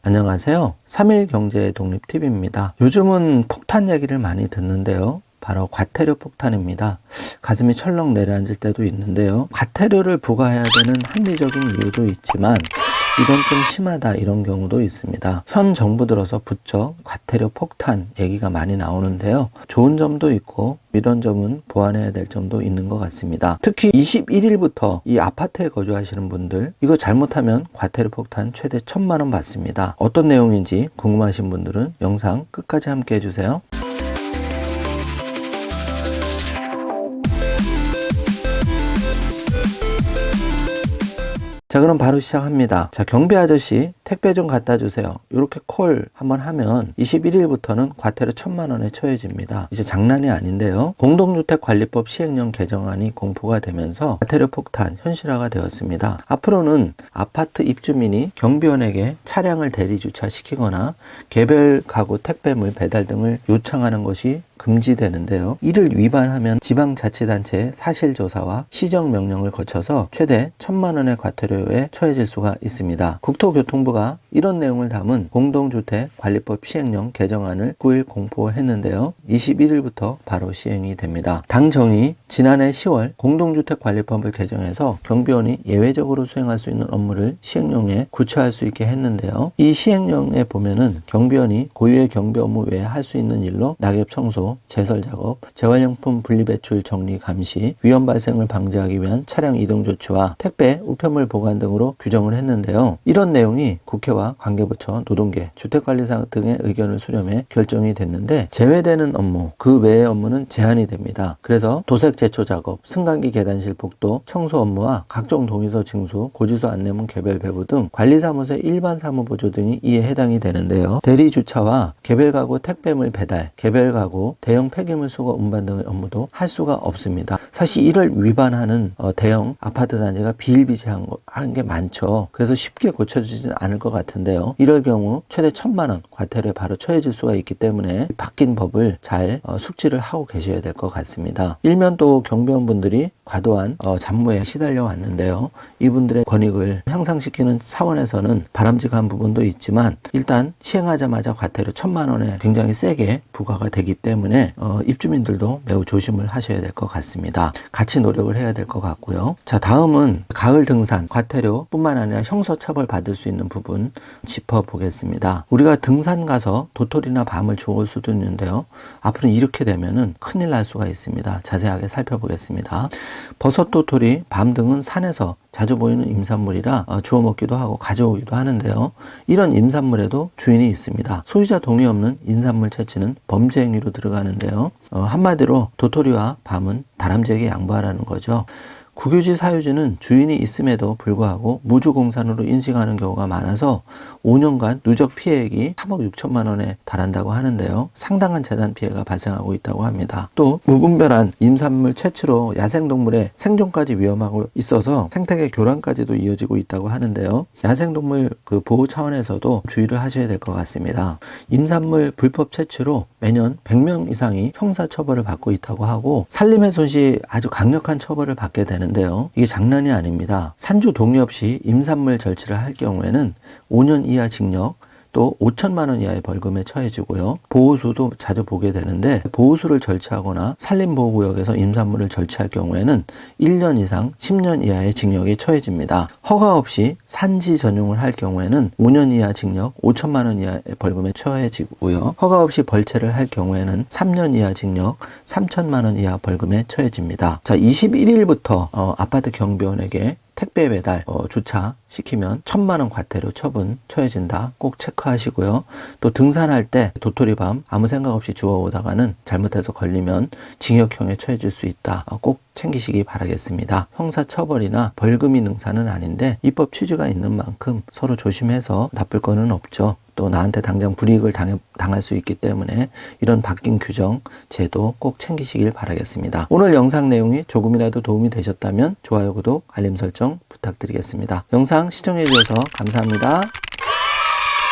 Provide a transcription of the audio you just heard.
안녕하세요. 3일 경제 독립TV입니다. 요즘은 폭탄 얘기를 많이 듣는데요. 바로 과태료 폭탄입니다. 가슴이 철렁 내려앉을 때도 있는데요. 과태료를 부과해야 되는 합리적인 이유도 있지만 이건 좀 심하다 이런 경우도 있습니다. 현 정부 들어서 부쩍 과태료 폭탄 얘기가 많이 나오는데요. 좋은 점도 있고 이런 점은 보완해야 될 점도 있는 것 같습니다. 특히 21일부터 이 아파트에 거주하시는 분들 이거 잘못하면 과태료 폭탄 최대 1,000만 원 받습니다. 어떤 내용인지 궁금하신 분들은 영상 끝까지 함께 해주세요. 자, 그럼 바로 시작합니다. 자, 경비 아저씨 택배 좀 갖다 주세요. 이렇게 콜 한번 하면 21일부터는 과태료 1,000만 원에 처해집니다. 이제 장난이 아닌데요. 공동주택관리법 시행령 개정안이 공포가 되면서 과태료 폭탄 현실화가 되었습니다. 앞으로는 아파트 입주민이 경비원에게 차량을 대리 주차시키거나 개별 가구 택배물 배달 등을 요청하는 것이 금지되는데요. 이를 위반하면 지방자치단체의 사실조사와 시정명령을 거쳐서 최대 1,000만 원의 과태료에 처해질 수가 있습니다. 국토교통부가 이런 내용을 담은 공동주택관리법 시행령 개정안을 9일 공포했는데요. 21일부터 바로 시행이 됩니다. 당정이 지난해 10월 공동주택관리법을 개정해서 경비원이 예외적으로 수행할 수 있는 업무를 시행령에 구체화할 수 있게 했는데요. 이 시행령에 보면은 경비원이 고유의 경비 업무 외에 할 수 있는 일로 낙엽 청소, 제설 작업, 재활용품 분리배출 정리 감시, 위험 발생을 방지하기 위한 차량 이동 조치와 택배, 우편물 보관 등으로 규정을 했는데요. 이런 내용이 국회와 관계부처, 노동계, 주택관리사 등의 의견을 수렴해 결정이 됐는데 제외되는 업무, 그 외의 업무는 제한이 됩니다. 그래서 도색 제초 작업, 승강기 계단실 복도, 청소 업무와 각종 동의서 징수, 고지서 안내문 개별 배부 등 관리사무소의 일반 사무보조 등이 이에 해당이 되는데요. 대리 주차와 개별 가구 택배물 배달, 개별 가구 대형 폐기물 수거 운반 등의 업무도 할 수가 없습니다. 사실 이를 위반하는 대형 아파트 단지가 비일비재한 게 많죠. 그래서 쉽게 고쳐지지는 않을 것 같은데요. 이럴 경우 최대 1,000만 원 과태료에 바로 처해질 수가 있기 때문에 바뀐 법을 잘 숙지를 하고 계셔야 될 것 같습니다. 일면 또 경비원분들이 과도한 잡무에 시달려 왔는데요. 이분들의 권익을 향상시키는 차원에서는 바람직한 부분도 있지만 일단 시행하자마자 과태료 1,000만 원에 굉장히 세게 부과가 되기 때문에 입주민들도 매우 조심을 하셔야 될 것 같습니다. 같이 노력을 해야 될 것 같고요. 자, 다음은 가을 등산 과태료 뿐만 아니라 형사처벌 받을 수 있는 부분 짚어보겠습니다. 우리가 등산 가서 도토리나 밤을 주울 수도 있는데요. 앞으로 이렇게 되면은 큰일 날 수가 있습니다. 자세하게 살펴보겠습니다. 버섯, 도토리, 밤 등은 산에서 자주 보이는 임산물이라 주워 먹기도 하고 가져오기도 하는데요. 이런 임산물에도 주인이 있습니다. 소유자 동의 없는 인산물 채취는 범죄 행위로 들어가는데요. 한마디로 도토리와 밤은 다람쥐에게 양보하라는 거죠. 국유지 사유지는 주인이 있음에도 불구하고 무주공산으로 인식하는 경우가 많아서 5년간 누적 피해액이 3억 6천만 원에 달한다고 하는데요. 상당한 재산 피해가 발생하고 있다고 합니다. 또 무분별한 임산물 채취로 야생동물의 생존까지 위험하고 있어서 생태계 교란까지도 이어지고 있다고 하는데요. 야생동물 보호 차원에서도 주의를 하셔야 될 것 같습니다. 임산물 불법 채취로 매년 100명 이상이 형사처벌을 받고 있다고 하고 산림훼손 시 아주 강력한 처벌을 받게 되는데요. 이게 장난이 아닙니다. 산주 동의 없이 임산물 절취를 할 경우에는 5년 이하 징역 또 5천만 원 이하의 벌금에 처해지고요. 보호수도 자주 보게 되는데 보호수를 절취하거나 산림보호구역에서 임산물을 절취할 경우에는 1년 이상 10년 이하의 징역에 처해집니다. 허가 없이 산지 전용을 할 경우에는 5년 이하 징역 5천만 원 이하의 벌금에 처해지고요. 허가 없이 벌채를 할 경우에는 3년 이하 징역 3천만 원 이하 벌금에 처해집니다. 자, 21일부터 아파트 경비원에게 택배 배달 주차시키면 1,000만 원 과태료 처분 처해진다. 꼭 체크하시고요. 또 등산할 때 도토리밤 아무 생각 없이 주워오다가는 잘못해서 걸리면 징역형에 처해질 수 있다. 꼭 챙기시기 바라겠습니다. 형사처벌이나 벌금이 능사는 아닌데 입법 취지가 있는 만큼 서로 조심해서 나쁠 거는 없죠. 또 나한테 당장 불이익을 당할 수 있기 때문에 이런 바뀐 규정, 제도 꼭 챙기시길 바라겠습니다. 오늘 영상 내용이 조금이라도 도움이 되셨다면 좋아요, 구독, 알림 설정 부탁드리겠습니다. 영상 시청해 주셔서 감사합니다.